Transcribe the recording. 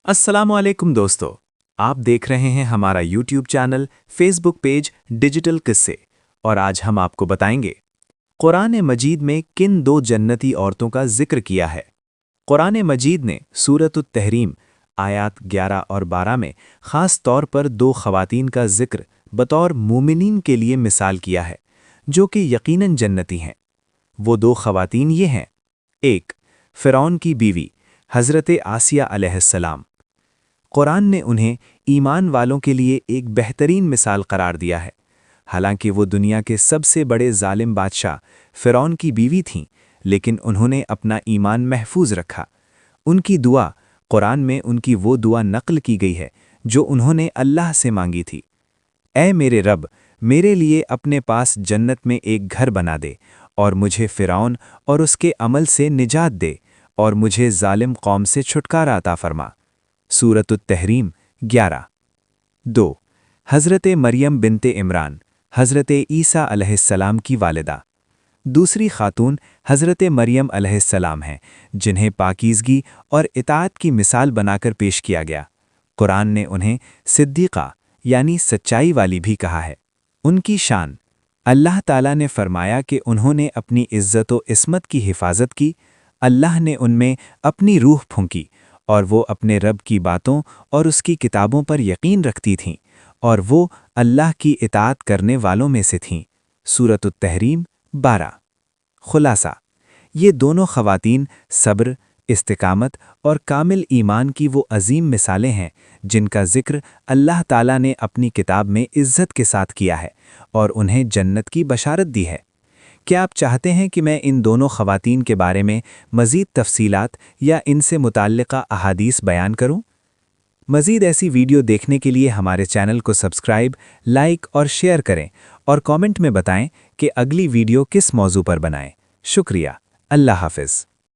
अस्सलाम वालेकुम दोस्तों। आप देख रहे हैं हमारा YouTube channel, Facebook page digital किस्से। और आज हम आपको बताएंगे कुरान मजीद में किन दो जन्नती औरतों का जिक्र किया है। कुरान मजीद ने सूरत तहरीम आयात 11 और 12 में ख़ास तौर पर दो ख़वातीन का जिक्र बतौर मोमिनीन के लिए मिसाल किया है, जो कि यकीनन जन्नती हैं। वो दो ख़वातीन ये हैं। एक, फ़िरौन की बीवी हज़रत आसिया अलैहिस्सलाम। कुरान ने उन्हें ईमान वालों के लिए एक बेहतरीन मिसाल करार दिया है। हालांकि वो दुनिया के सबसे बड़े जालिम बादशाह फ़िरौन की बीवी थीं, लेकिन उन्होंने अपना ईमान महफूज रखा। उनकी दुआ कुरान में उनकी वो दुआ नक़ल की गई है जो उन्होंने अल्लाह से मांगी थी। ऐ मेरे रब, मेरे लिए अपने पास जन्नत में एक घर बना दे और मुझे फ़िरौन और उसके अमल से निजात दे और मुझे जालिम कौम से छुटकारा अता फरमा। सूरत तहरीम 11। 2. हज़रत मरियम बिनते इमरान, हज़रत ईसा अलैहिस्सलाम की वालिदा। दूसरी खातून हज़रत मरियम अलैहिस्सलाम हैं, जिन्हें पाकीज़गी और इताअत की मिसाल बनाकर पेश किया गया। कुरान ने उन्हें सिद्दीक़ा यानी सच्चाई वाली भी कहा है। उनकी शान, अल्लाह ताला ने फरमाया कि उन्होंने अपनी इज़्ज़त व इस्मत की हिफाजत की। अल्लाह ने उनमें अपनी रूह फूंकी और वो अपने रब की बातों और उसकी किताबों पर यकीन रखती थीं, और वो अल्लाह की इताअत करने वालों में से थीं। सूरत तहरीम 12। खुलासा, ये दोनों ख़वातीन सब्र, इस्तिकामत और कामिल ईमान की वो अजीम मिसालें हैं जिनका ज़िक्र अल्लाह ताला ने अपनी किताब में इज़्ज़त के साथ किया है और उन्हें जन्नत की बशारत दी है। क्या आप चाहते हैं कि मैं इन दोनों ख़वातीन के बारे में मज़ीद तफ़सीलात या इनसे मुताल्लिक़ा अहादीस बयान करूं? मज़ीद ऐसी वीडियो देखने के लिए हमारे चैनल को सब्सक्राइब, लाइक और शेयर करें और कमेंट में बताएं कि अगली वीडियो किस मौजू पर बनाएं। शुक्रिया। अल्लाह हाफ़िज़।